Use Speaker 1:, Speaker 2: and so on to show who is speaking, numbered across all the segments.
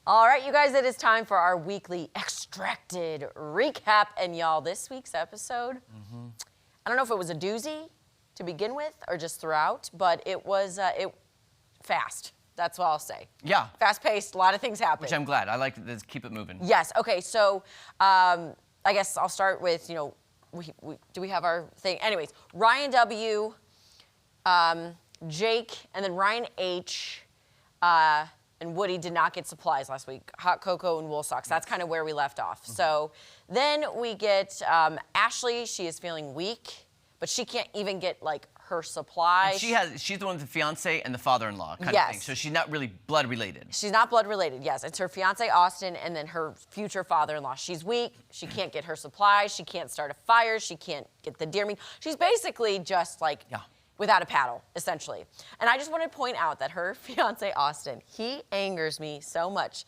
Speaker 1: All right, you guys, it is time for our weekly Extracted recap. And y'all, this week's episode, I don't know if it was a doozy to begin with or just throughout, but it was fast. That's what I'll say.
Speaker 2: Yeah.
Speaker 1: Fast-paced, a lot of things happen.
Speaker 2: Which I'm glad. I like this. Keep it moving.
Speaker 1: Yes. Okay. So I guess I'll start with, you know, do we have our thing? Anyways, Ryan W., Jake, and then Ryan H., and Woody did not get supplies last week. Hot cocoa and wool socks. That's kind of where we left off. So then we get Ashley. She is feeling weak, but she can't even get like her supplies.
Speaker 2: She's the one with the fiance and the father-in-law kind of thing. So she's not really blood related.
Speaker 1: She's not blood related. Yes, it's her fiance Austin and then her future father-in-law. She's weak. She can't get her supplies. She can't start a fire. She can't get the deer meat. She's basically just like. Yeah. Without a paddle, essentially. And I just want to point out that her fiance, Austin, he angers me so much.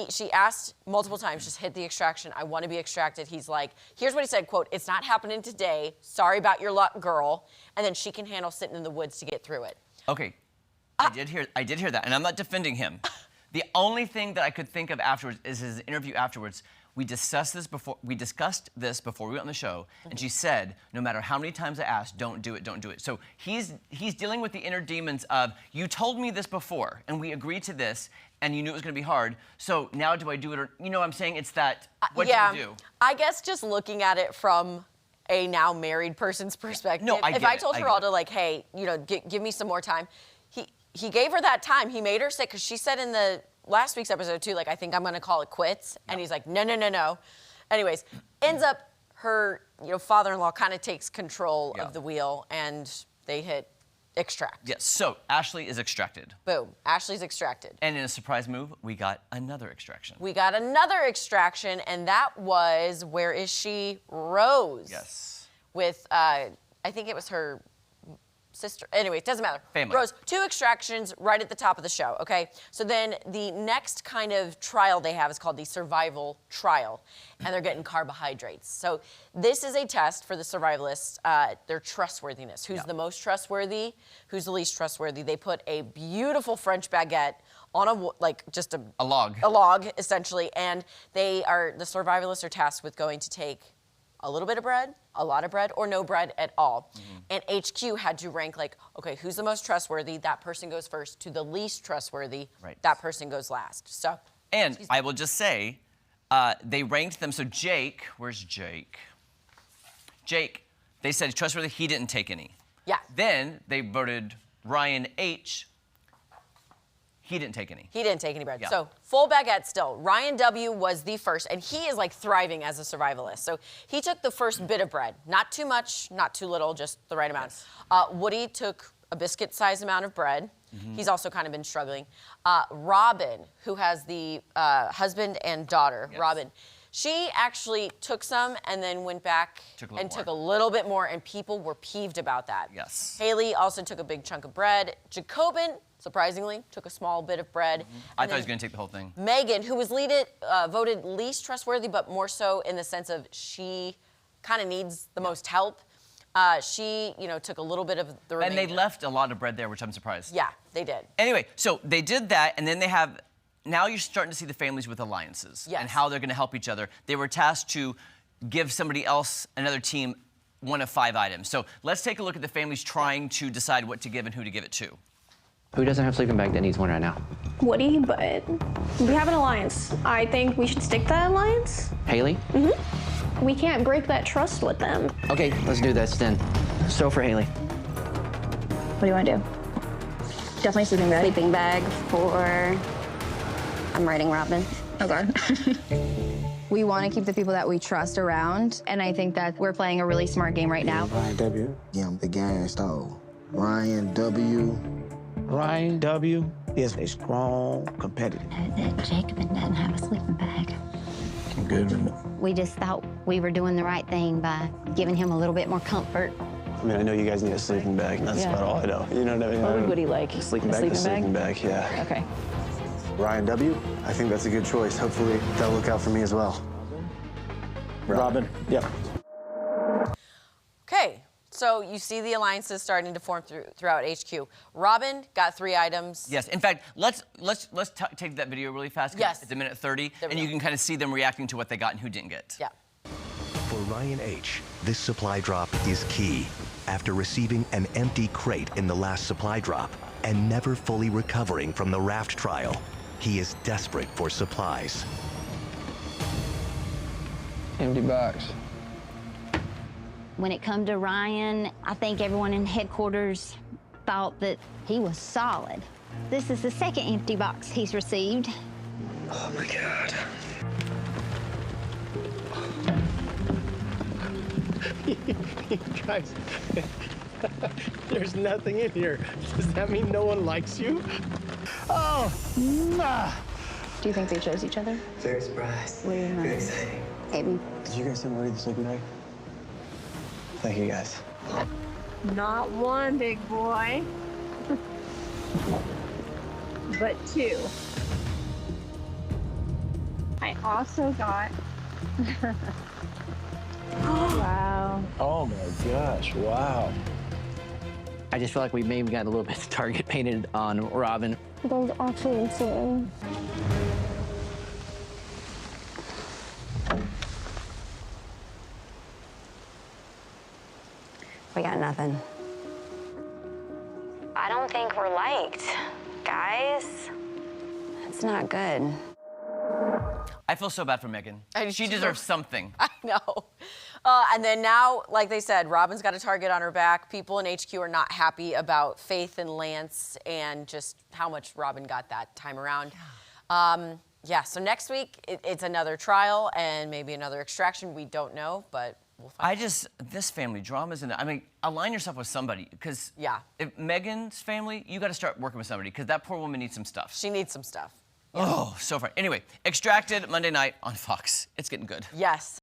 Speaker 1: She asked multiple times, just hit the extraction. I want to be extracted. He's like, here's what he said, quote, "It's not happening today. Sorry about your luck, girl." And then she can handle sitting in the woods to get through it.
Speaker 2: Okay, I did hear that, and I'm not defending him. The only thing that I could think of afterwards is his interview afterwards. We discussed this before we went on the show, and she said, no matter how many times I asked, don't do it, don't do it. So he's dealing with the inner demons of, you told me this before, and we agreed to this, and you knew it was gonna be hard, so now do I do it, or, you know what I'm saying? It's that, what do you do?
Speaker 1: I guess just looking at it from a now married person's perspective,
Speaker 2: no,
Speaker 1: if I told Geraldo, like, hey, you know, give me some more time, he gave her that time, he made her sick, because she said in the last week's episode too, like, I think I'm gonna call it quits. And he's like, no, no, no, no. Anyways, ends up her, you know, father-in-law kind of takes control of the wheel and they hit extract.
Speaker 2: Yes, so Ashley is extracted.
Speaker 1: Boom, Ashley's extracted.
Speaker 2: And in a surprise move, we got another extraction.
Speaker 1: We got another extraction, and that was, where is she? Rose.
Speaker 2: Yes.
Speaker 1: With, I think it was her sister. Anyway, it doesn't matter.
Speaker 2: Family.
Speaker 1: Rose, 2 extractions right at the top of the show, okay? So then the next kind of trial they have is called the survival trial, and they're getting carbohydrates. So this is a test for the survivalists, their trustworthiness. Who's the most trustworthy? Who's the least trustworthy? They put a beautiful French baguette on a log. A log, essentially, and the survivalists are tasked with going to take a little bit of bread, a lot of bread, or no bread at all. And HQ had to rank like, okay, who's the most trustworthy? That person goes first. To the least trustworthy, that person goes last. So.
Speaker 2: And I will just say, they ranked them. So Jake, where's Jake? Jake, they said trustworthy, he didn't take any.
Speaker 1: Yeah.
Speaker 2: Then they voted Ryan H. He didn't take any.
Speaker 1: He didn't take any bread. Yeah. So full baguette still. Ryan W. was the first, and he is like thriving as a survivalist. So he took the first bit of bread. Not too much, not too little, just the right amount. Yes. Woody took a biscuit-sized amount of bread. He's also kind of been struggling. Robin, who has the husband and daughter, Robin, she actually took some and then went back and took a little bit more, and people were peeved about that.
Speaker 2: Yes.
Speaker 1: Haley also took a big chunk of bread. Jacobin, surprisingly, took a small bit of bread.
Speaker 2: I thought he was going to take the whole thing.
Speaker 1: Megan, who was voted least trustworthy, but more so in the sense of she kind of needs the most help. She, you know, took a little bit of the remainder.
Speaker 2: And they left a lot of bread there, which I'm surprised.
Speaker 1: Yeah, they did.
Speaker 2: Anyway, so they did that, and then they have, now you're starting to see the families with alliances and how they're going to help each other. They were tasked to give somebody else, another team, 1 of 5 items. So let's take a look at the families trying to decide what to give and who to give it to.
Speaker 3: Who doesn't have a sleeping bag that needs one right now?
Speaker 4: Woody, but we have an alliance. I think we should stick to that alliance.
Speaker 3: Haley?
Speaker 4: We can't break that trust with them.
Speaker 3: Okay, let's do this then. So for Haley.
Speaker 4: What do you want to do? Definitely sleeping bag.
Speaker 5: Sleeping bag for, I'm writing Robin.
Speaker 4: Oh God.
Speaker 6: We want to keep the people that we trust around, and I think that we're playing a really smart game right now.
Speaker 7: Ryan W. Yeah, the gang stole. Ryan W.
Speaker 8: Ryan W. is a strong competitor.
Speaker 5: Jacobin doesn't have a sleeping bag.
Speaker 8: I'm good with it.
Speaker 5: We just thought we were doing the right thing by giving him a little bit more comfort.
Speaker 9: I mean, I know you guys need a sleeping bag. That's about all I know. You know what I mean?
Speaker 4: What would Woody like?
Speaker 9: Sleeping bag, sleeping bag, yeah.
Speaker 4: Okay.
Speaker 7: Ryan W. I think that's a good choice. Hopefully, they'll look out for me as well.
Speaker 9: Robin. Yep.
Speaker 1: Okay, So you see the alliances starting to form throughout HQ. Robin got 3 items.
Speaker 2: Yes. In fact, let's take that video really fast. 'Cause
Speaker 1: Yes.
Speaker 2: It's a minute 30,
Speaker 1: There we
Speaker 2: and
Speaker 1: go.
Speaker 2: you can kind of see them reacting to what they got and who didn't get.
Speaker 1: Yeah.
Speaker 10: For Ryan H., this supply drop is key. After receiving an empty crate in the last supply drop and never fully recovering from the raft trial, he is desperate for supplies.
Speaker 9: Empty box.
Speaker 5: When it come to Ryan, I think everyone in headquarters thought that he was solid. This is the second empty box he's received.
Speaker 9: Oh my God. Guys, there's nothing in here. Does that mean no one likes you? Oh, nah.
Speaker 6: Do you think they chose each other?
Speaker 7: Very surprised.
Speaker 6: Very
Speaker 7: exciting.
Speaker 6: Maybe.
Speaker 7: Did you guys send Maddie the sleeping bag? Thank you, guys.
Speaker 4: Not one, big boy. But 2. I also got... Wow.
Speaker 9: Oh my gosh, wow.
Speaker 3: I just feel like we maybe got a little bit of target painted on Robin.
Speaker 4: That's actually insane.
Speaker 5: We got nothing. I don't think we're liked, guys. It's not good.
Speaker 2: I feel so bad for Megan. She deserves something.
Speaker 1: I know. And then now, like they said, Robin's got a target on her back. People in HQ are not happy about Faith and Lance and just how much Robin got that time around. Yeah, so next week, it's another trial and maybe another extraction. We don't know, but we'll find out.
Speaker 2: This family drama's in it. I mean, align yourself with somebody, because if Megan's family, you got to start working with somebody, because that poor woman needs some stuff.
Speaker 1: She needs some stuff.
Speaker 2: Oh, so far. Anyway, Extracted Monday night on Fox. It's getting good.
Speaker 1: Yes.